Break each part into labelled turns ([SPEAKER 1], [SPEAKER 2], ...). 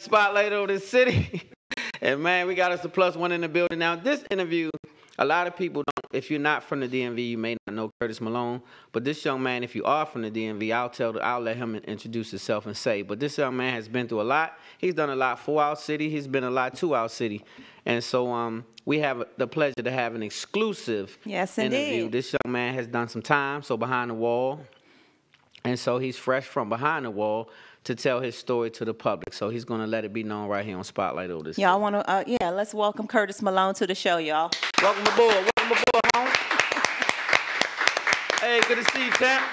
[SPEAKER 1] spotlight over the city. And, man, we got us a +1 in the building. Now, this interview, a lot of people don't, if you're not from the DMV, you may not know Curtis Malone. But this young man, if you are from the DMV, I'll let him introduce himself and say. But this young man has been through a lot. He's done a lot for our city. He's been a lot to our city. And so we have the pleasure to have an exclusive interview. This young man has done some time, so behind the wall. And so he's fresh from behind the wall to tell his story to the public. So he's going to let it be known right here on Spotlight over this.
[SPEAKER 2] Y'all want to, let's welcome Curtis Malone to the show, y'all.
[SPEAKER 1] Welcome aboard. Welcome aboard, home. Hey, good to see you, champ.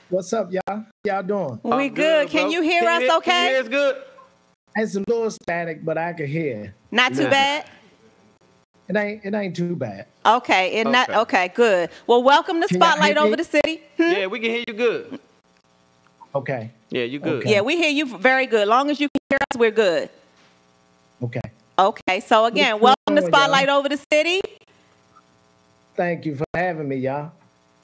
[SPEAKER 3] What's up, y'all? How y'all doing?
[SPEAKER 2] We good. Can you hear us okay?
[SPEAKER 1] Can you hear us good?
[SPEAKER 3] It's a little static, but I can hear.
[SPEAKER 2] Not too bad?
[SPEAKER 3] It ain't too bad.
[SPEAKER 2] Okay. Okay, good. Well, welcome to Spotlight over the city.
[SPEAKER 1] Yeah, we can hear you good.
[SPEAKER 3] Okay.
[SPEAKER 1] Yeah, you good.
[SPEAKER 3] Okay.
[SPEAKER 2] Yeah, we hear you very good. Long as you can hear us, we're good.
[SPEAKER 3] Okay.
[SPEAKER 2] Okay, so again, welcome to Spotlight over the city.
[SPEAKER 3] Thank you for having me, y'all.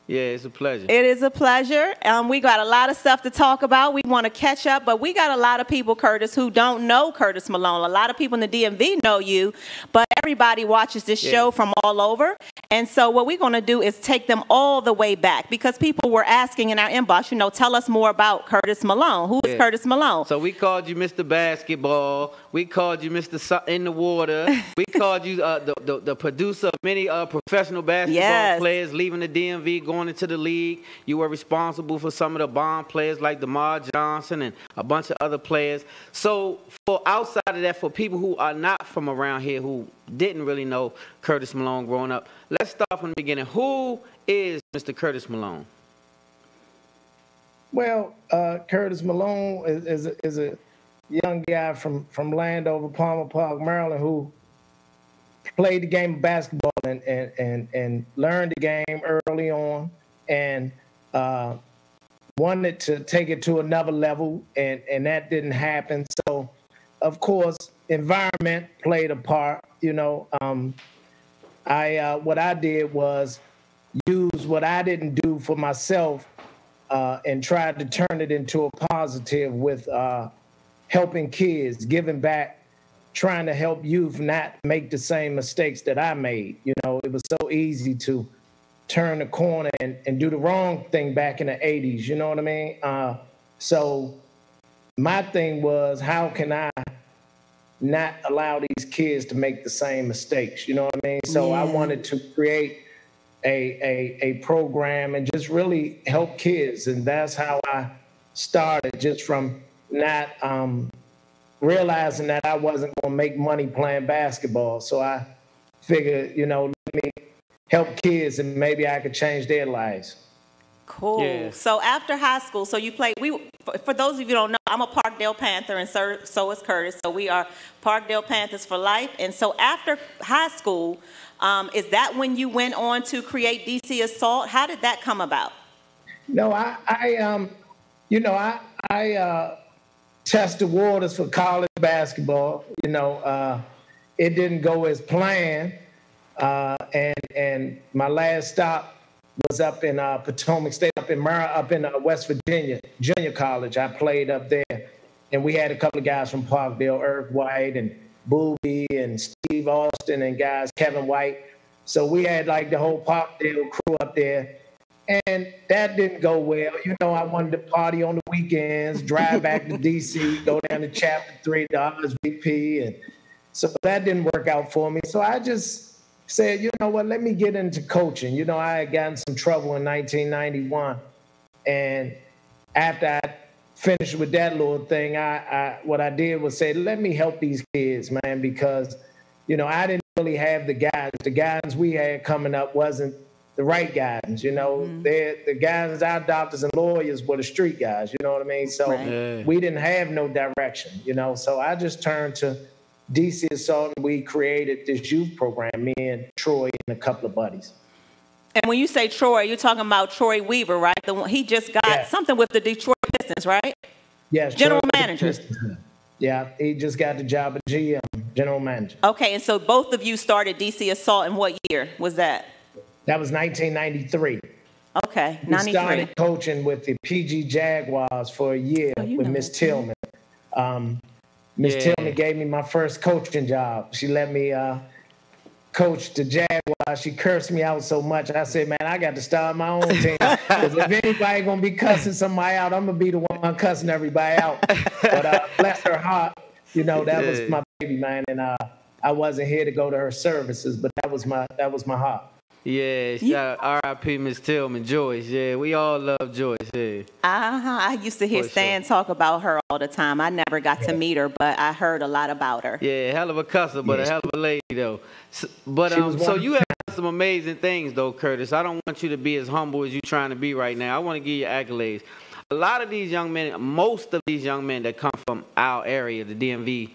[SPEAKER 1] Yeah, it's a pleasure.
[SPEAKER 2] It is a pleasure. We got a lot of stuff to talk about. We want to catch up, but we got a lot of people, Curtis, who don't know Curtis Malone. A lot of people in the DMV know you, but everybody watches this show from all over. And so what we're going to do is take them all the way back because people were asking in our inbox, tell us more about Curtis Malone. Who is Curtis Malone?
[SPEAKER 1] So we called you Mr. Basketball. We called you Mr. In the Water. We called you the producer of many professional basketball players leaving the DMV, going into the league. You were responsible for some of the bomb players like DeMar Johnson and a bunch of other players. So for outside of that, for people who are not from around here who didn't really know Curtis Malone growing up, let's start from the beginning. Who is Mr. Curtis Malone?
[SPEAKER 3] Well, Curtis Malone is a young guy from Landover, Palmer Park, Maryland, who played the game of basketball and learned the game early on and wanted to take it to another level, and that didn't happen. So, of course, environment played a part. What I did was use what I didn't do for myself and tried to turn it into a positive with helping kids, giving back, trying to help youth not make the same mistakes that I made. It was so easy to turn the corner and do the wrong thing back in the 80s, you know what I mean? So my thing was, how can I not allow these kids to make the same mistakes, you know what I mean? So I wanted to create a program and just really help kids, and that's how I started, just from not realizing that I wasn't going to make money playing basketball. So I figured, let me help kids and maybe I could change their lives.
[SPEAKER 2] Cool. Yeah. So after high school, so you played, for those of you who don't know, I'm a Parkdale Panther and so is Curtis. So we are Parkdale Panthers for life. And so after high school, is that when you went on to create DC Assault? How did that come about?
[SPEAKER 3] No, I test the waters for college basketball. It didn't go as planned. And my last stop was up in Potomac State, up in West Virginia, junior college. I played up there. And we had a couple of guys from Parkdale, Irv White and Booby and Steve Austin and guys, Kevin White. So we had like the whole Parkdale crew up there. And that didn't go well. I wanted to party on the weekends, drive back to D.C., go down to Chapter 3, the RSVP. And so that didn't work out for me. So I just said, let me get into coaching. I had gotten some trouble in 1991. And after I finished with that little thing, what I did was say, let me help these kids, man, because, I didn't really have the guidance. The guidance we had coming up wasn't the right guidance, the guys, our doctors and lawyers were the street guys, you know what I mean? So we didn't have no direction, so I just turned to DC Assault and we created this youth program, me and Troy and a couple of buddies.
[SPEAKER 2] And when you say Troy, you're talking about Troy Weaver, right? He just got something with the Detroit Pistons, right?
[SPEAKER 3] Yes.
[SPEAKER 2] General manager.
[SPEAKER 3] Yeah, he just got the job of GM, general manager.
[SPEAKER 2] Okay, and so both of you started DC Assault in what year was that?
[SPEAKER 3] That was 1993.
[SPEAKER 2] Okay, 93.
[SPEAKER 3] We started coaching with the PG Jaguars for a year with Miss Tillman. Miss Tillman gave me my first coaching job. She let me coach the Jaguars. She cursed me out so much. I said, man, I got to start my own team. Because if anybody going to be cussing somebody out, I'm going to be the one cussing everybody out. But bless her heart, that was my baby, man. And I wasn't here to go to her services, but that was my heart.
[SPEAKER 1] Yeah, shout out R.I.P. Miss Tillman, Joyce. Yeah, we all love Joyce. Yeah.
[SPEAKER 2] I used to hear Stan talk about her all the time. I never got to meet her, but I heard a lot about her.
[SPEAKER 1] Yeah, hell of a cusser, but a hell of a lady, though. So you have done some amazing things, though, Curtis. I don't want you to be as humble as you're trying to be right now. I want to give you accolades. A lot of these young men, most of these young men that come from our area, the DMV,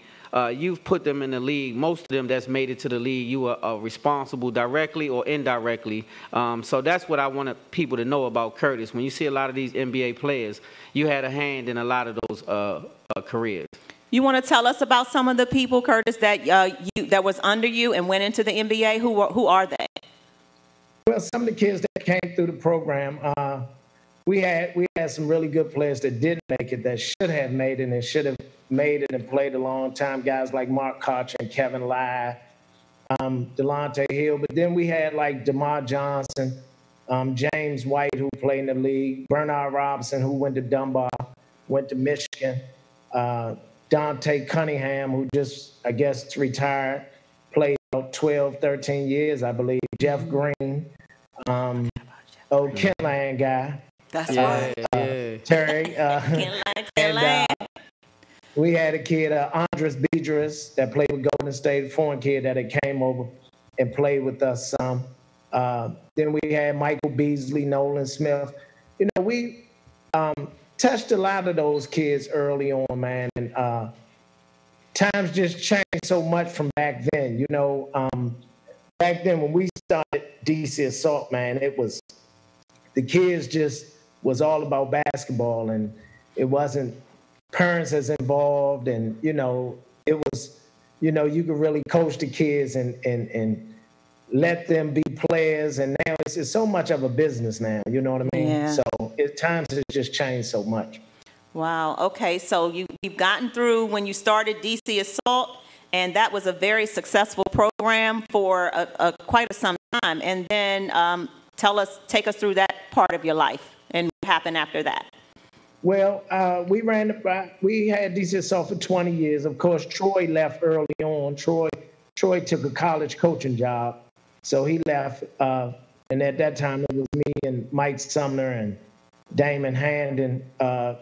[SPEAKER 1] you've put them in the league. Most of them that's made it to the league, you are responsible directly or indirectly. So that's what I want people to know about Curtis. When you see a lot of these NBA players, you had a hand in a lot of those careers.
[SPEAKER 2] You want to tell us about some of the people, Curtis, that that was under you and went into the NBA? Who are they?
[SPEAKER 3] Well, some of the kids that came through the program, we had some really good players that didn't make it, that should have made it and should have made it and played a long time. Guys like Mark Koch and Kevin Lai, Delonte Hill. But then we had like DeMar Johnson, James White, who played in the league, Bernard Robinson, who went to Dunbar, went to Michigan, Dante Cunningham, who just, I guess, retired, played about 12, 13 years, I believe. Jeff Green, Ken guy.
[SPEAKER 2] That's right.
[SPEAKER 3] Terry.
[SPEAKER 2] Ken
[SPEAKER 3] we had a kid, Andres Bedras, that played with Golden State, a foreign kid that had came over and played with us some. Then we had Michael Beasley, Nolan Smith. We touched a lot of those kids early on, man. And times just changed so much from back then. Back then when we started DC Assault, man, it was the kids just was all about basketball, and it wasn't parents as involved, and it was you could really coach the kids and let them be players. And now it's so much of a business now, you know what I mean?
[SPEAKER 2] Yeah.
[SPEAKER 3] So times has just changed so much.
[SPEAKER 2] Wow. Okay, so you've gotten through when you started DC Assault, and that was a very successful program for quite some time. And then take us through that part of your life and what happened after that.
[SPEAKER 3] Well, we had DC Assault for 20 years. Of course, Troy left early on. Troy took a college coaching job, so he left. And at that time, it was me and Mike Sumner and Damon Handon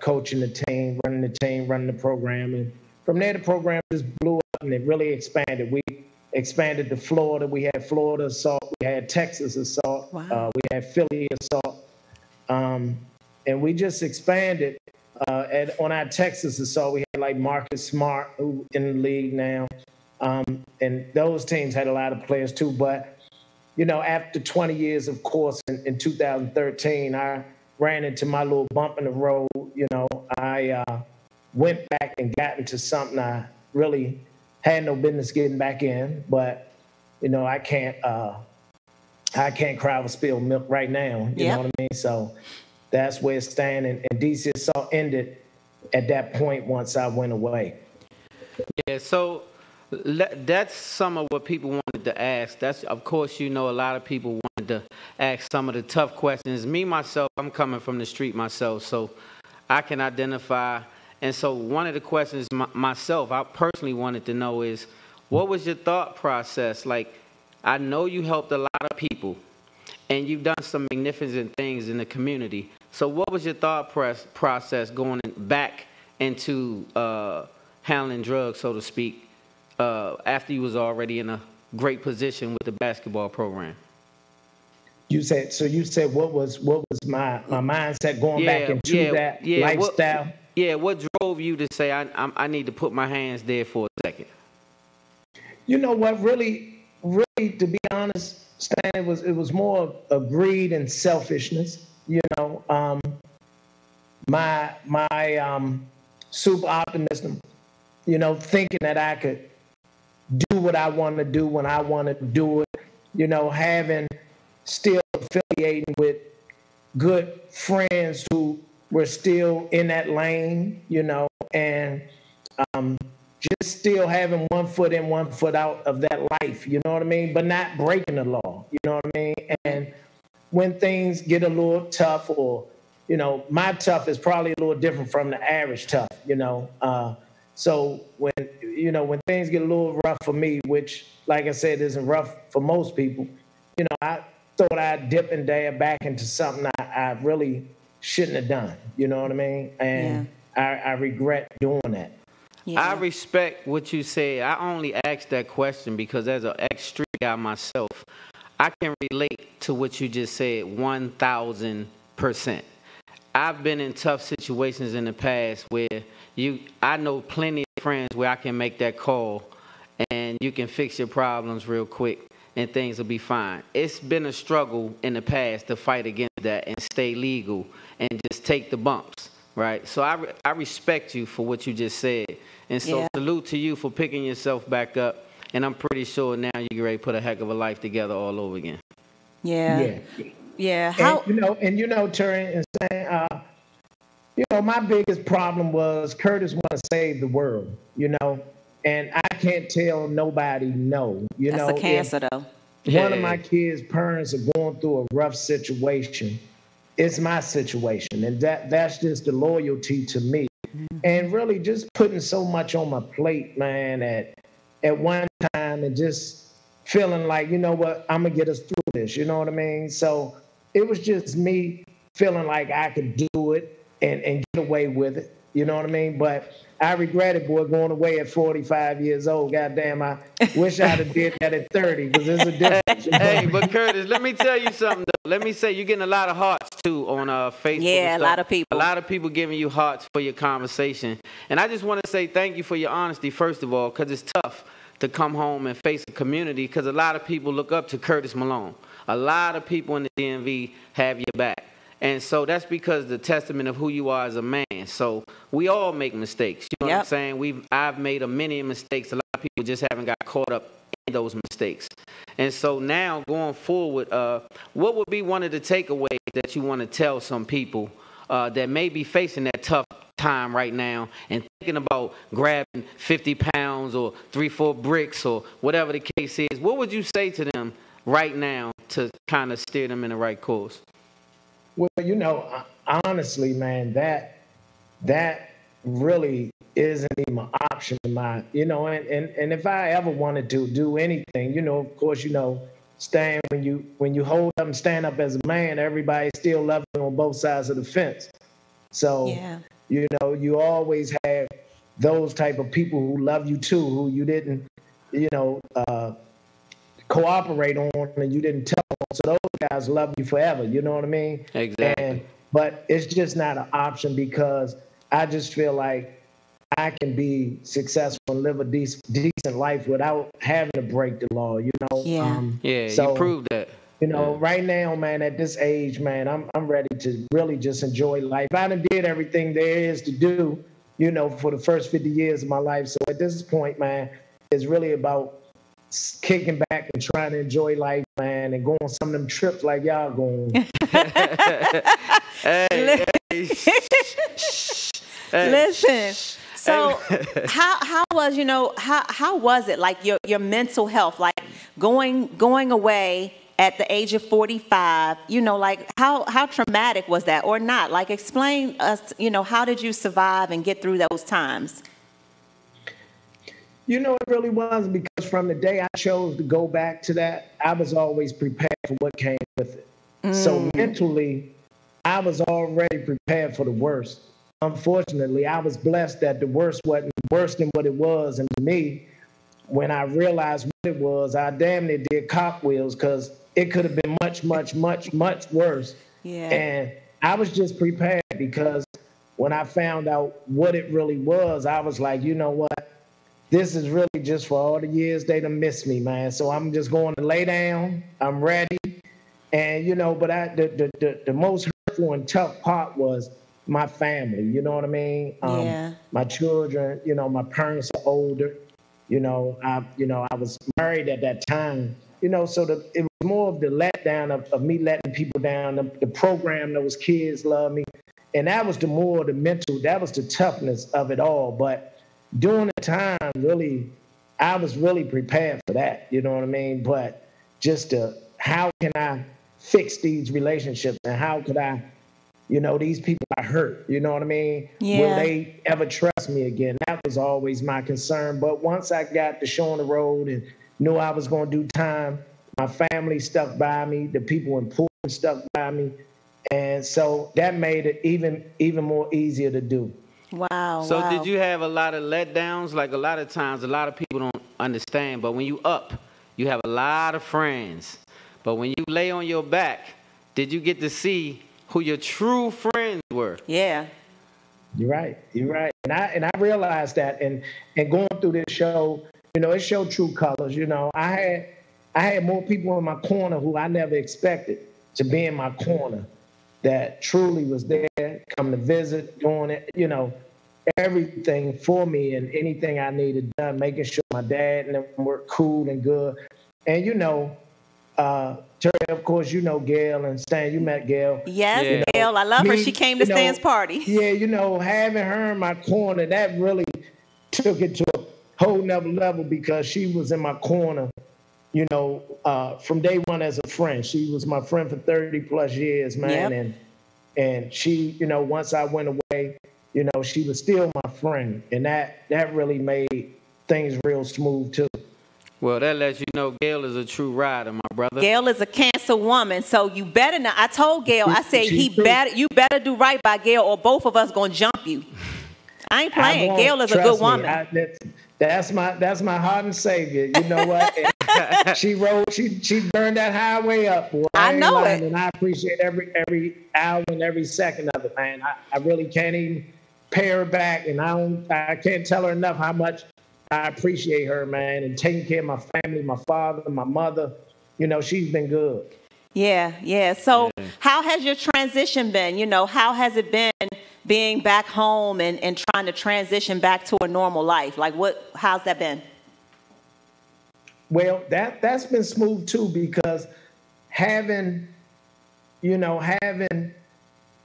[SPEAKER 3] coaching the team, running the program. And from there, the program just blew up, and it really expanded. We expanded to Florida. We had Florida Assault. We had Texas Assault.
[SPEAKER 2] Wow.
[SPEAKER 3] We had Philly Assault. And we just expanded. On our Texas Assault, we had like Marcus Smart, who in the league now. And those teams had a lot of players too. But, after 20 years, of course, in 2013, I ran into my little bump in the road. I went back and got into something I really had no business getting back in. But, I can't cry over spilled milk right now. You know what I mean? So that's where it's standing. And DC Assault ended at that point once I went away.
[SPEAKER 1] Yeah, so that's some of what people wanted to ask. That's, of course, a lot of people wanted to ask some of the tough questions. Me, myself, I'm coming from the street myself, so I can identify. And so one of the questions myself, I personally wanted to know is, what was your thought process? Like, I know you helped a lot of people, and you've done some magnificent things in the community. So what was your thought process going back into handling drugs, so to speak, after you was already in a great position with the basketball program?
[SPEAKER 3] You said what was my mindset going back into that lifestyle?
[SPEAKER 1] What drove you to say I need to put my hands there for a second?
[SPEAKER 3] You know what? Really, to be honest, Stan, it was more of greed and selfishness. My super optimism. Thinking that I could do what I want to do when I want to do it. Still affiliating with good friends who were still in that lane. And just still having one foot in, one foot out of that life, you know what I mean? But not breaking the law, you know what I mean? And when things get a little tough, or, you know, my tough is probably a little different from the average tough, you know? So when things get a little rough for me, which, like I said, isn't rough for most people, you know, I thought I'd dip and dab back into something I really shouldn't have done, you know what I mean? And I regret doing that.
[SPEAKER 1] Yeah. I respect what you said. I only asked that question because as an ex-street guy myself, I can relate to what you just said 1,000%. I've been in tough situations in the past where I know plenty of friends where I can make that call and you can fix your problems real quick and things will be fine. It's been a struggle in the past to fight against that and stay legal and just take the bumps, right? So I respect you for what you just said. And so salute to you for picking yourself back up. And I'm pretty sure now you're ready to put a heck of a life together all over again.
[SPEAKER 2] Yeah.
[SPEAKER 3] How and Terry, and saying, my biggest problem was Curtis want to save the world, and I can't tell nobody no.
[SPEAKER 2] That's a cancer, though.
[SPEAKER 3] One of my kids' parents are going through a rough situation. It's my situation, and that's just the loyalty to me, and really just putting so much on my plate, man, at one time, and just feeling like, you know what, I'm gonna get us through this. You know what I mean? So it was just me feeling like I could do it and get away with it. You know what I mean? But I regret it, boy, going away at 45 years old. Goddamn, I wish I'd have did that at 30, because there's a difference.
[SPEAKER 1] Hey, but Curtis, let me tell you something, though. Let me say, you're getting a lot of hearts, too, on Facebook.
[SPEAKER 2] Yeah, a lot of people.
[SPEAKER 1] A lot of people giving you hearts for your conversation. And I just want to say thank you for your honesty, first of all, because it's tough to come home and face a community, because a lot of people look up to Curtis Malone. A lot of people in the DMV have your back. And so that's because the testament of who you are as a man. So we all make mistakes. You know what I'm saying? I've made many mistakes. A lot of people just haven't got caught up in those mistakes. And so now going forward, what would be one of the takeaways that you want to tell some people that may be facing that tough time right now and thinking about grabbing 50 pounds or 3-4 bricks or whatever the case is? What would you say to them right now to kind of steer them in the right course?
[SPEAKER 3] Well, honestly, man, that really isn't even an option of mine, and if I ever wanted to do anything, of course, stand when you hold up and stand up as a man, everybody still loves you on both sides of the fence. So, you always have those type of people who love you too, who you didn't, cooperate on and you didn't tell them. So those guys love you forever. You know what I mean?
[SPEAKER 1] Exactly.
[SPEAKER 3] But it's just not an option, because I just feel like I can be successful and live a decent life without having to break the law. So,
[SPEAKER 1] you proved that.
[SPEAKER 3] Right now, man, at this age, man, I'm ready to really just enjoy life. I done did everything there is to do, for the first 50 years of my life. So at this point, man, it's really about kicking back and trying to enjoy life, man, and go on some of them trips like y'all going.
[SPEAKER 1] Hey.
[SPEAKER 2] Listen. So how was how was it, like your mental health, like going away at the age of 45? Like how traumatic was that, or not? Like, explain us. How did you survive and get through those times?
[SPEAKER 3] It really was, because from the day I chose to go back to that, I was always prepared for what came with it. So mentally, I was already prepared for the worst. Unfortunately, I was blessed that the worst wasn't worse than what it was. And to me, when I realized what it was, I damn near did cartwheels, because it could have been much, much, much, much worse.
[SPEAKER 2] Yeah.
[SPEAKER 3] And I was just prepared, because when I found out what it really was, I was like, you know what? This is really just for all the years they done missed me, man. So I'm just going to lay down. I'm ready. And, but the most hurtful and tough part was my family. You know what I mean? My children, my parents are older. I was married at that time. So it was more of the letdown of me letting people down. The program, those kids love me. And that was the mental, that was the toughness of it all. But during the time, really, I was really prepared for that. You know what I mean? But how can I fix these relationships, and how could I, these people I hurt, you know what I mean?
[SPEAKER 2] Yeah.
[SPEAKER 3] Will they ever trust me again? That was always my concern. But once I got the show on the road and knew I was going to do time, my family stuck by me, the people important stuck by me. And so that made it even more easier to do.
[SPEAKER 2] Wow.
[SPEAKER 1] So did you have a lot of letdowns? Like a lot of times, a lot of people don't understand, but when you up, you have a lot of friends. But when you lay on your back, did you get to see who your true friends were?
[SPEAKER 2] Yeah.
[SPEAKER 3] You're right. And I realized that, and going through this show, it showed true colors. I had more people in my corner who I never expected to be in my corner, that truly was there, come to visit, doing it, everything for me and anything I needed done, making sure my dad and them were cool and good. And Terry, of course, Gail and Stan. You met Gail.
[SPEAKER 2] Yes,
[SPEAKER 1] Yeah.
[SPEAKER 2] Gail. I love her. She came to Stan's party.
[SPEAKER 3] Yeah, having her in my corner, that really took it to a whole nother level, because she was in my corner, from day one as a friend. She was my friend for 30 plus years, man.
[SPEAKER 2] Yep.
[SPEAKER 3] And she, once I went away, she was still my friend. And that really made things real smooth too.
[SPEAKER 1] Well, that lets you know Gail is a true rider, my brother.
[SPEAKER 2] Gail is a Cancer woman, so you better not. I told Gail, I said you better do right by Gail, or both of us gonna jump you. I ain't playing. Gail is a good woman.
[SPEAKER 3] That's my heart and savior. You know what? she burned that highway up, boy.
[SPEAKER 2] I know it.
[SPEAKER 3] And I appreciate every hour and every second of it, man. I really can't even pay her back, and I can't tell her enough how much I appreciate her, man, and taking care of my family, my father, my mother. She's been good.
[SPEAKER 2] Yeah. So how has your transition been? How has it been being back home and trying to transition back to a normal life? Like, how's that been?
[SPEAKER 3] Well, that's been smooth too, because having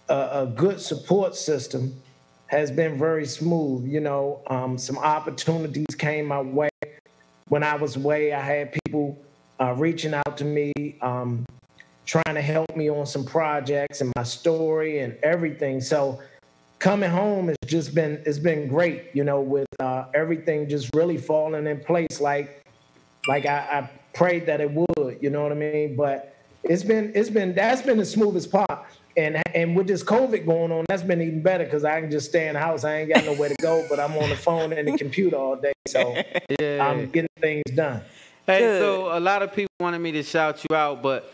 [SPEAKER 3] a good support system has been very smooth. Some opportunities came my way. When I was away, I had people reaching out to me, trying to help me on some projects and my story and everything. So coming home it's been great, with everything just really falling in place like I prayed that it would, you know what I mean? But that's been the smoothest part. And with this COVID going on, that's been even better, because I can just stay in the house. I ain't got nowhere to go, but I'm on the phone and the computer all day. So I'm getting things done.
[SPEAKER 1] Hey, so a lot of people wanted me to shout you out, but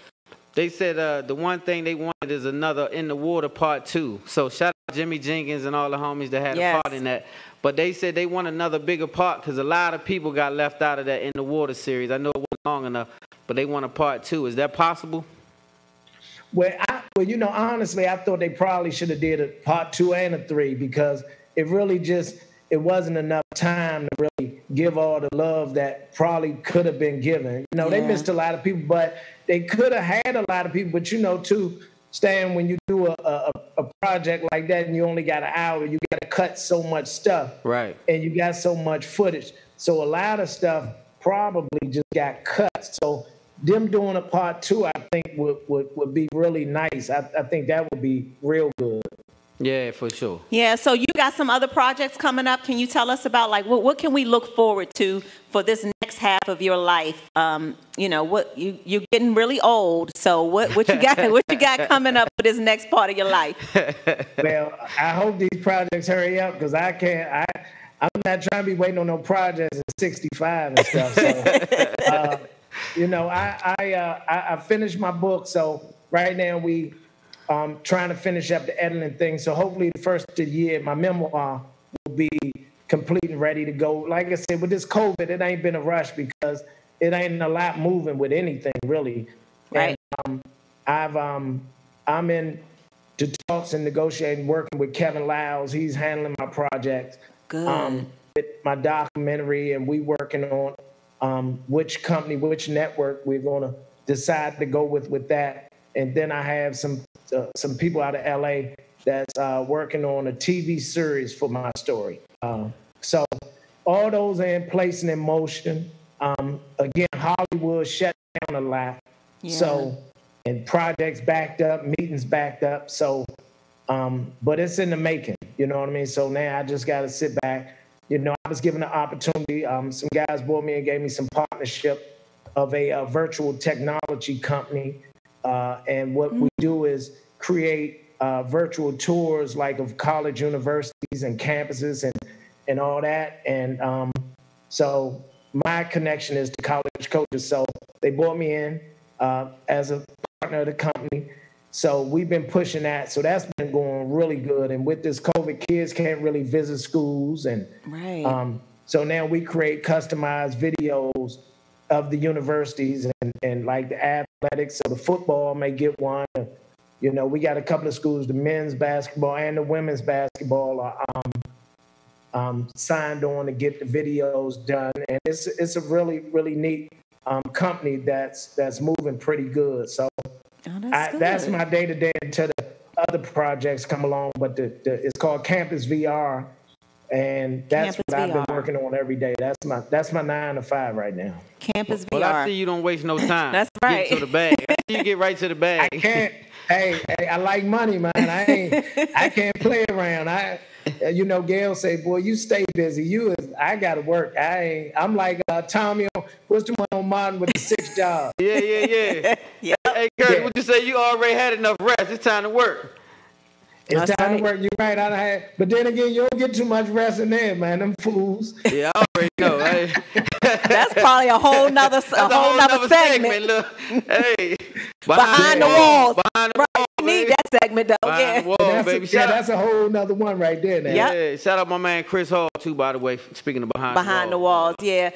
[SPEAKER 1] they said the one thing they wanted is another In the Water Part 2. So shout out Jimmy Jenkins and all the homies that had a part in that. But they said they want another bigger part, because a lot of people got left out of that In the Water series. I know it wasn't long enough, but they want a Part 2. Is that possible?
[SPEAKER 3] Well, honestly, I thought they probably should have did a Part 2 and a 3, because it really it wasn't enough time to really give all the love that probably could have been given. They missed a lot of people, but they could have had a lot of people. But too, Stan, when you do a project like that and you only got an hour, you got to cut so much stuff.
[SPEAKER 1] Right.
[SPEAKER 3] And you got so much footage. So a lot of stuff probably just got cut. So them doing a Part 2, I think would be really nice. I think that would be real good.
[SPEAKER 1] Yeah, for sure.
[SPEAKER 2] Yeah, so you got some other projects coming up. Can you tell us about, like, what can we look forward to for this next half of your life? You're getting really old, so what you got coming up for this next part of your life?
[SPEAKER 3] Well, I hope these projects hurry up, because I'm not trying to be waiting on no projects at 65 and stuff. So, I finished my book, so right now we trying to finish up the editing thing. So hopefully the first of the year, my memoir will be complete and ready to go. Like I said, with this COVID, it ain't been a rush, because it ain't a lot moving with anything really.
[SPEAKER 2] Right.
[SPEAKER 3] And I'm in the talks and negotiating, working with Kevin Lyles. He's handling my projects.
[SPEAKER 2] Good.
[SPEAKER 3] With my documentary, and we working on which company, which network we're going to decide to go with that. And then I have some people out of LA that's working on a TV series for my story. So all those are in place and in motion. Again, Hollywood shut down a lot.
[SPEAKER 2] Yeah.
[SPEAKER 3] So, and projects backed up, meetings backed up. So, but it's in the making, you know what I mean? So now I just got to sit back. You know, I was given an opportunity. Some guys brought me and gave me some partnership of a virtual technology company. And what we do is create virtual tours like of college universities and campuses and all that. And so my connection is to college coaches. So they brought me in as a partner of the company. So we've been pushing that. So that's been going really good. And with this COVID, kids can't really visit schools. And so now we create customized videos of the universities and like the athletics. So the football may get one. You know, we got a couple of schools, the men's basketball and the women's basketball are signed on to get the videos done. And it's a really, really neat company that's moving pretty good. So that's my day-to-day until the other projects come along. But it's called Campus VR. And that's what I've been working on every day. That's my 9 to 5 right now.
[SPEAKER 2] Campus VR.
[SPEAKER 1] Well, I see you don't waste no time.
[SPEAKER 2] That's right.
[SPEAKER 1] Get to the bag. I see you get right to the bag.
[SPEAKER 3] I can't. Hey, I like money, man. I can't play around. You know, Gail say, boy, you stay busy. I got to work. I'm like Tommy, what's the one on Martin with the 6 jobs?
[SPEAKER 1] Yeah.
[SPEAKER 2] Yeah.
[SPEAKER 1] Hey, Kurt, would you say you already had enough rest? It's time to work.
[SPEAKER 3] It's time to work. You're right. But then again, you don't get too much rest in there, man. Them fools.
[SPEAKER 1] Yeah, I already know.
[SPEAKER 2] That's probably a whole nother segment.
[SPEAKER 1] Look, hey,
[SPEAKER 2] behind the walls.
[SPEAKER 1] Behind the walls.
[SPEAKER 2] You need that segment though.
[SPEAKER 1] Behind the walls, baby.
[SPEAKER 3] That's a whole nother one right there. Now.
[SPEAKER 1] Yeah. Shout out my man Chris Hall too, by the way. Speaking of behind
[SPEAKER 2] the walls. Yeah.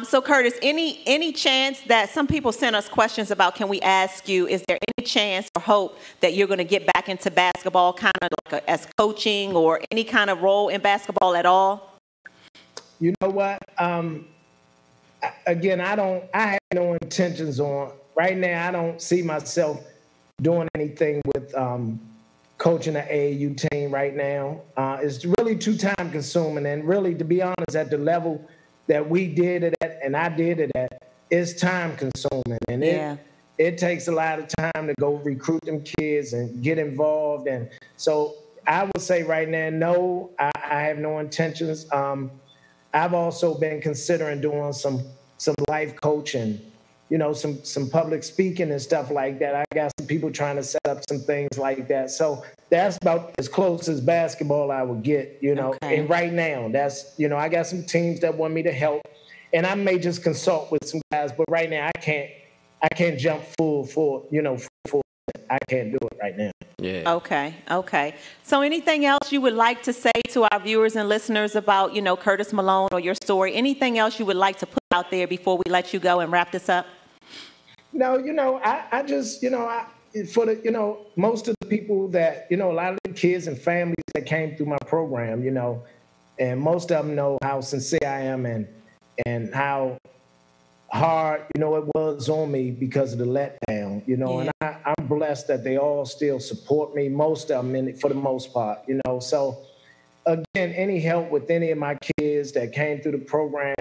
[SPEAKER 2] So Curtis, any chance that some people sent us questions about? Can we ask you? Is there any chance or hope that you're going to get back into basketball, kind of like as coaching or any kind of role in basketball at all?
[SPEAKER 3] You know what? Again, I have no intentions on right now. I don't see myself doing anything with coaching an AAU team right now. It's really too time consuming, and really, to be honest, at the level that we did it at and I did it at, it's time consuming, and it takes a lot of time to go recruit them kids and get involved. And so I would say right now, no, I have no intentions. I've also been considering doing some life coaching, you know, some public speaking and stuff like that. I got some people trying to set up some things like that. So that's about as close as basketball I would get, you know. Okay. And right now, that's, you know, I got some teams that want me to help, and I may just consult with some guys, but right now I can't jump full. I can't do it right now.
[SPEAKER 1] Yeah.
[SPEAKER 2] Okay. So anything else you would like to say to our viewers and listeners about, you know, Curtis Malone or your story? Anything else you would like to put out there before we let you go and wrap this up?
[SPEAKER 3] No, you know, I just, you know, for the, you know, most of the people that, you know, a lot of the kids and families that came through my program, you know, and most of them know how sincere I am and how hard, you know, it was on me because of the letdown, you know, and I'm blessed that they all still support me, most of them for the most part, you know. So again, any help with any of my kids that came through the program,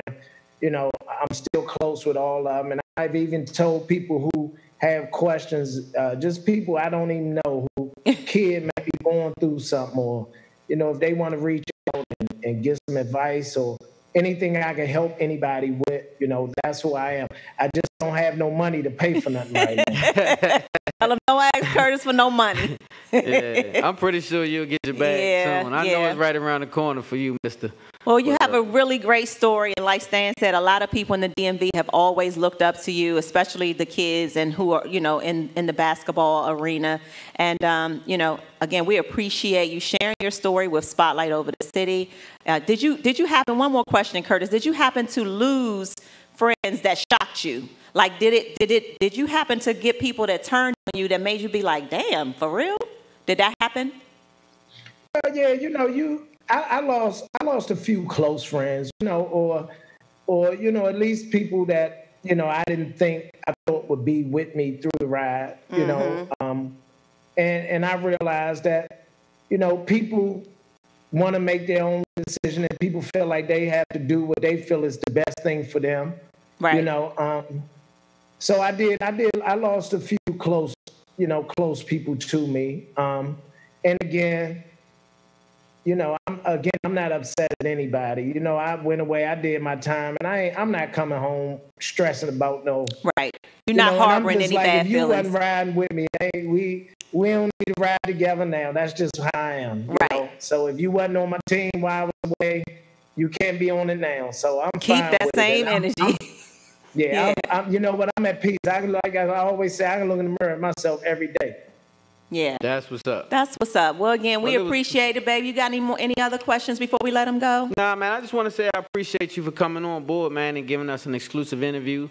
[SPEAKER 3] you know, I'm still close with all of them. And I've even told people who have questions, just people I don't even know, who kid might be going through something, or, you know, if they want to reach out and get some advice or anything I can help anybody with, you know, that's who I am. I just don't have no money to pay for nothing right now.
[SPEAKER 2] Tell them don't ask Curtis for no money.
[SPEAKER 1] Yeah, I'm pretty sure you'll get your bag soon. I know it's right around the corner for you, mister.
[SPEAKER 2] Well, you have a really great story, and like Stan said, a lot of people in the DMV have always looked up to you, especially the kids and who are, you know, in the basketball arena. And, you know, again, we appreciate you sharing your story with Spotlight Over the City. Did you happen, one more question, Curtis, did you happen to lose friends that shocked you? Like, did you happen to get people that turned on you that made you be like, damn, for real? Did that happen?
[SPEAKER 3] Yeah, you know, I lost a few close friends, you know, or you know, at least people that, you know, I thought would be with me through the ride, you know. And I realized that, you know, people want to make their own decision, and people feel like they have to do what they feel is the best thing for them.
[SPEAKER 2] Right.
[SPEAKER 3] You know, so I lost a few close people to me. And again, you know, I'm not upset at anybody. You know, I went away, I did my time, and I'm not coming home stressing about no.
[SPEAKER 2] Right. You're not harboring any bad
[SPEAKER 3] feelings. If you
[SPEAKER 2] feelings.
[SPEAKER 3] wasn't riding with me, hey, we don't need to ride together now. That's just how I am. You know? So if you wasn't on my team while I was away, you can't be on it now. So I'm
[SPEAKER 2] keep
[SPEAKER 3] fine
[SPEAKER 2] that
[SPEAKER 3] with
[SPEAKER 2] same
[SPEAKER 3] it.
[SPEAKER 2] energy.
[SPEAKER 3] I'm, you know what? I'm at peace. Like I always say, I can look in the mirror at myself every day.
[SPEAKER 2] Yeah.
[SPEAKER 1] That's what's up.
[SPEAKER 2] That's what's up. Well, again, we appreciate it, baby. You got any other questions before we let them go?
[SPEAKER 1] Nah, man, I just want to say I appreciate you for coming on board, man, and giving us an exclusive interview,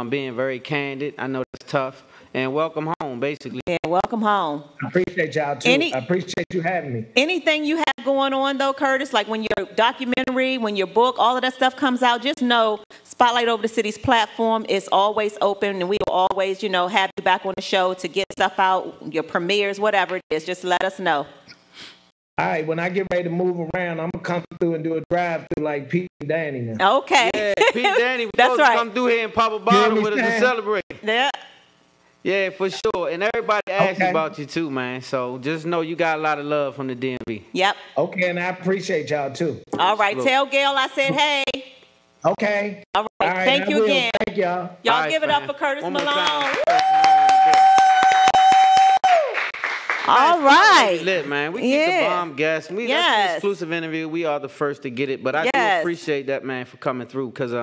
[SPEAKER 1] being very candid. I know that's tough. And welcome home, basically.
[SPEAKER 2] Yeah, welcome home.
[SPEAKER 3] I appreciate y'all, too. I appreciate you having me.
[SPEAKER 2] Anything you have going on, though, Curtis, like when your documentary, when your book, all of that stuff comes out, just know Spotlight Over the City's platform is always open, and we will always, you know, have you back on the show to get stuff out, your premieres, whatever it is. Just let us know.
[SPEAKER 3] All right, when I get ready to move around, I'm going to come through and do a drive-through like Pete and Danny now.
[SPEAKER 2] Okay.
[SPEAKER 1] Yeah, Pete and Danny, we're
[SPEAKER 2] that's
[SPEAKER 1] supposed to come through here and pop a bottle with us and celebrate.
[SPEAKER 2] Yeah.
[SPEAKER 1] Yeah, for sure. And everybody asks about you too, man. So just know you got a lot of love from the DMV.
[SPEAKER 2] Yep.
[SPEAKER 3] Okay, and I appreciate y'all too.
[SPEAKER 2] All right, tell Gail I said hey.
[SPEAKER 3] Okay.
[SPEAKER 2] All right, thank you again.
[SPEAKER 3] Thank y'all.
[SPEAKER 2] Y'all give it up for Curtis Malone. All right.
[SPEAKER 1] Lit, man. We keep the bomb guests. That's an exclusive interview. We are the first to get it. But I do appreciate that, man, for coming through, because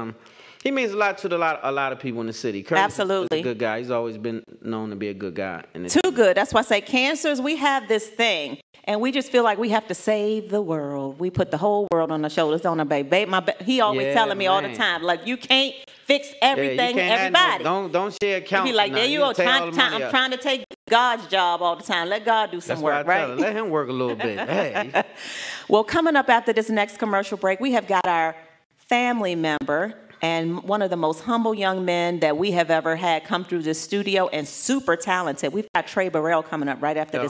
[SPEAKER 1] he means a lot to a lot of people in the city. Curtis
[SPEAKER 2] Absolutely.
[SPEAKER 1] is a good guy. He's always been known to be a good guy.
[SPEAKER 2] Too good. That's why I say cancers, we have this thing, and we just feel like we have to save the world. We put the whole world on our shoulders, don't we, baby? He always telling me all the time, like, you can't fix everything, everybody.
[SPEAKER 1] Don't share accounts.
[SPEAKER 2] He be like, there you go. I'm trying to take God's job all the time. Let God do some work, right?
[SPEAKER 1] Let him work a little bit. Hey.
[SPEAKER 2] Well, coming up after this next commercial break, we have got our family member and one of the most humble young men that we have ever had come through the studio, and super talented. We've got Trey Burrell coming up right after this.